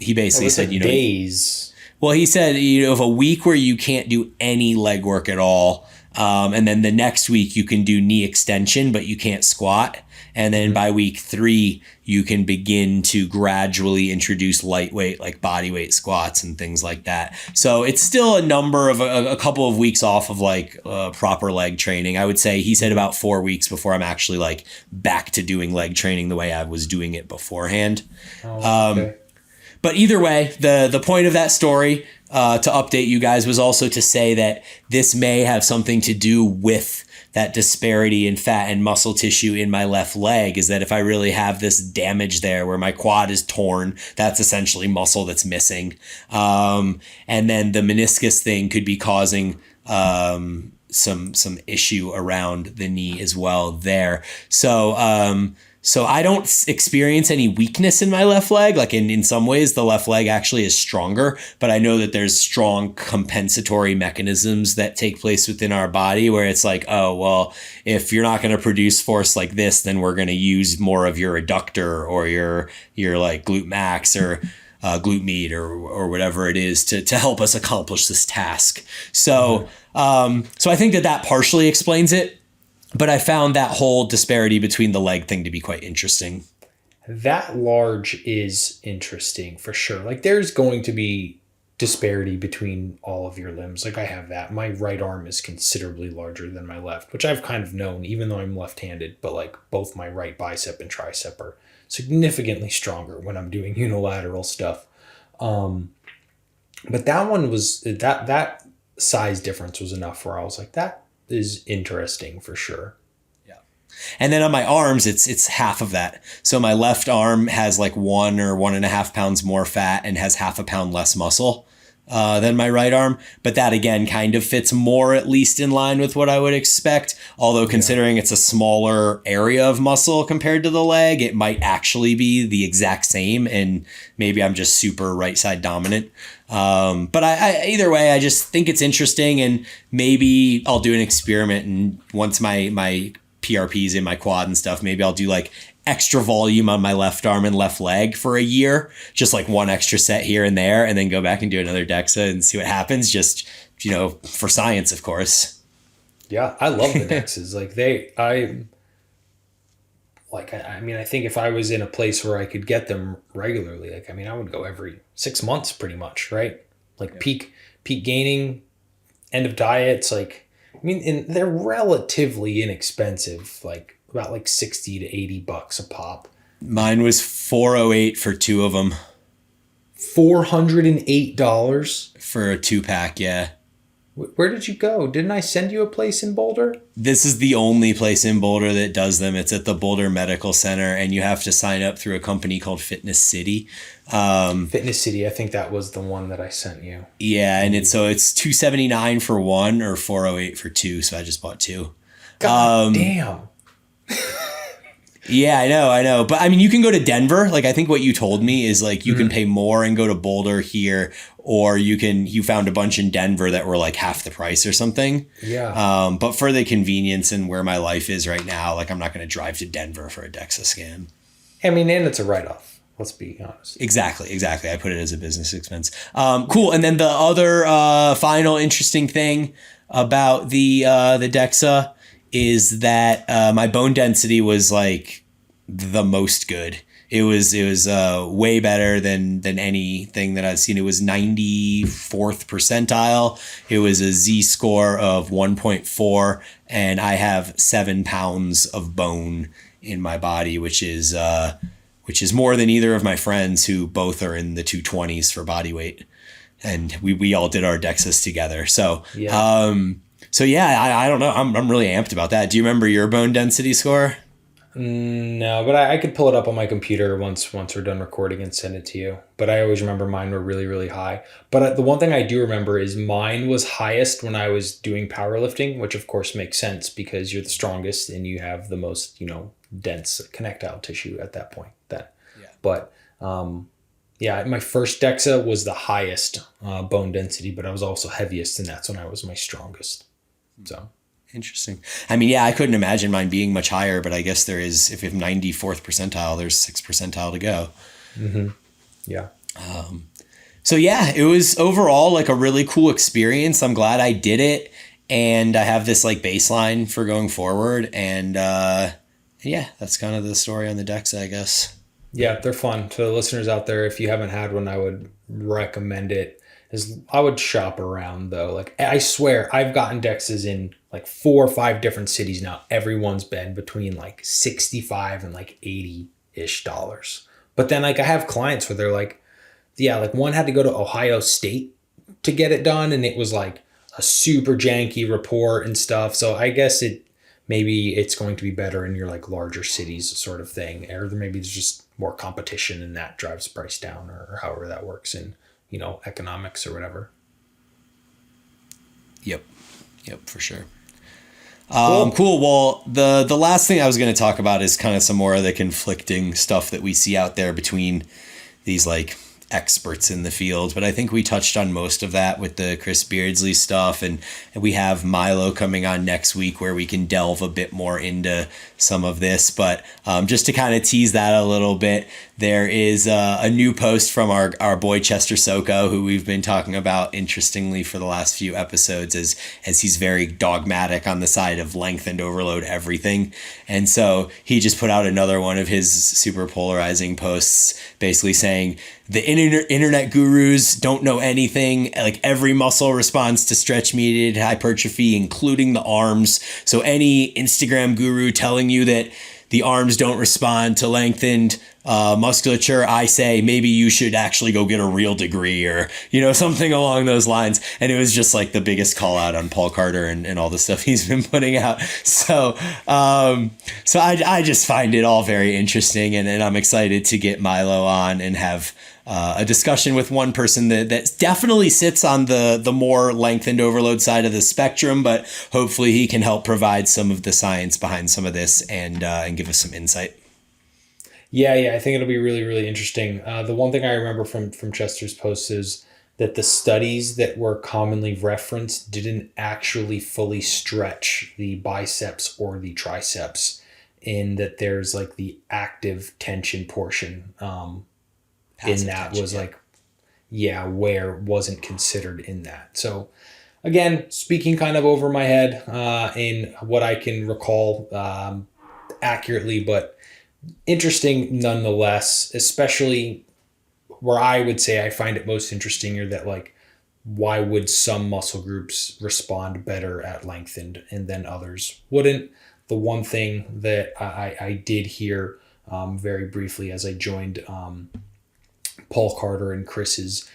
He basically said, days. Well, he said, of a week where you can't do any leg work at all. And then the next week you can do knee extension, but you can't squat. And then by week 3, you can begin to gradually introduce lightweight, like body weight squats and things like that. So it's still a number of a couple of weeks off of like proper leg training. I would say he said about 4 weeks before I'm actually like back to doing leg training the way I was doing it beforehand. Oh, okay. But either way, the point of that story, to update you guys, was also to say that this may have something to do with that disparity in fat and muscle tissue in my left leg. Is that if I really have this damage there where my quad is torn, that's essentially muscle that's missing. And then the meniscus thing could be causing some issue around the knee as well there. So I don't experience any weakness in my left leg. Like in some ways, the left leg actually is stronger, but I know that there's strong compensatory mechanisms that take place within our body where it's like, oh, well, if you're not going to produce force like this, then we're going to use more of your adductor or your like glute max or glute med or whatever it is to help us accomplish this task. So, so I think that partially explains it. But I found that whole disparity between the leg thing to be quite interesting. That large is interesting for sure. Like there's going to be disparity between all of your limbs. Like I have that. My right arm is considerably larger than my left, which I've kind of known even though I'm left-handed, but like both my right bicep and tricep are significantly stronger when I'm doing unilateral stuff. But that one was that size difference was enough where I was like, that is interesting for sure. Yeah. And then on my arms, it's half of that. So my left arm has like 1 or 1.5 pounds more fat and has half a pound less muscle than my right arm. But that again kind of fits more at least in line with what I would expect. Although considering it's a smaller area of muscle compared to the leg, it might actually be the exact same. And maybe I'm just super right side dominant. But I either way, I just think it's interesting, and maybe I'll do an experiment, and once my PRP's in my quad and stuff, maybe I'll do like extra volume on my left arm and left leg for a year, just like one extra set here and there, and then go back and do another Dexa and see what happens. Just, for science, of course. Yeah. I love the Dexas. I think if I was in a place where I could get them regularly, I would go every 6 months pretty much, right? Like peak gaining, end of diets. And they're relatively inexpensive, like about like $60 to $80 a pop. Mine was $408 for 2 of them. $408 for a 2-pack. Yeah. Where did you go? Didn't I send you a place in Boulder? This is the only place in Boulder that does them. It's at the Boulder Medical Center, and you have to sign up through a company called Fitness City. Fitness City, I think that was the one that I sent you. Yeah, and it's $279 for 1 or $408 for 2, so I just bought 2. God damn. Yeah, I know. But you can go to Denver. Like, I think what you told me is like you can pay more and go to Boulder here, or you found a bunch in Denver that were like half the price or something. Yeah. But for the convenience and where my life is right now, like I'm not going to drive to Denver for a Dexa scan. And it's a write-off. Let's be honest. Exactly. I put it as a business expense. Cool. And then the other final interesting thing about the Dexa is that my bone density was like the most good. It was way better than anything that I've seen. It was 94th percentile. It was a Z score of 1.4, and I have 7 pounds of bone in my body, which is more than either of my friends who both are in the 220s for body weight. And we all did our Dexas together. So yeah. I don't know. I'm really amped about that. Do you remember your bone density score? No, but I could pull it up on my computer once we're done recording and send it to you. But I always remember mine were really, really high. But the one thing I do remember is mine was highest when I was doing powerlifting, which of course makes sense because you're the strongest and you have the most, dense connectile tissue at that point. But my first Dexa was the highest bone density, but I was also heaviest, and that's when I was my strongest. So interesting. I couldn't imagine mine being much higher, but I guess there is, if you have 94th percentile, there's 6th percentile to go. Mm-hmm. Yeah. So yeah, it was overall like a really cool experience. I'm glad I did it, and I have this like baseline for going forward. And that's kind of the story on the Dexa, I guess. Yeah, they're fun. To the listeners out there, if you haven't had one, I would recommend it. I would shop around though. Like I swear I've gotten Dexas in like 4 or 5 different cities now. Everyone's been between like $65 and like $80-ish. But then like I have clients where they're like, like one had to go to Ohio State to get it done, and it was like a super janky report and stuff. So I guess maybe it's going to be better in your like larger cities sort of thing, or maybe there's just more competition and that drives the price down, or however that works in, economics or whatever. Yep, for sure. Cool. Well, the last thing I was going to talk about is kind of some more of the conflicting stuff that we see out there between these like experts in the field, but I think we touched on most of that with the Chris Beardsley stuff, and we have Milo coming on next week where we can delve a bit more into some of this. But just to kind of tease that a little bit, there is a new post from our boy Chester Soko, who we've been talking about interestingly for the last few episodes, as he's very dogmatic on the side of lengthened overload everything. And so he just put out another one of his super polarizing posts, basically saying the internet gurus don't know anything. Like every muscle responds to stretch mediated hypertrophy, including the arms. So any Instagram guru telling you that the arms don't respond to lengthened musculature, I say maybe you should actually go get a real degree, or something along those lines. And it was just like the biggest call out on Paul Carter and all the stuff he's been putting out. So I just find it all very interesting, and I'm excited to get Milo on and have a discussion with one person that definitely sits on the more lengthened overload side of the spectrum, but hopefully he can help provide some of the science behind some of this and give us some insight. Yeah, I think it'll be really, really interesting. The one thing I remember from Chester's post is that the studies that were commonly referenced didn't actually fully stretch the biceps or the triceps, in that there's like the active tension portion. In that was where wasn't considered in that. So again, speaking kind of over my head in what I can recall accurately, but interesting nonetheless, especially where I would say I find it most interesting are that like, why would some muscle groups respond better at lengthened and then others wouldn't? The one thing that I did hear very briefly as I joined Paul Carter and Chris's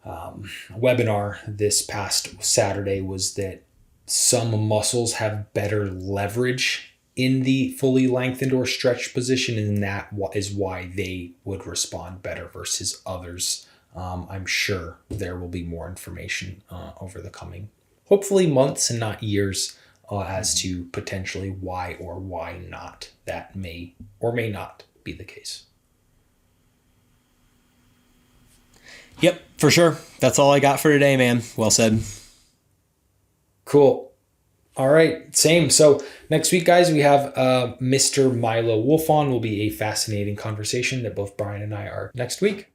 webinar this past Saturday was that some muscles have better leverage in the fully lengthened or stretched position, and that is why they would respond better versus others. I'm sure there will be more information over the coming, hopefully months and not years, as to potentially why or why not that may or may not be the case. Yep, for sure. That's all I got for today, man. Well said. Cool. All right, same. So next week, guys, we have Mr. Milo Wolf on. Will be a fascinating conversation that both Bryan and I are next week.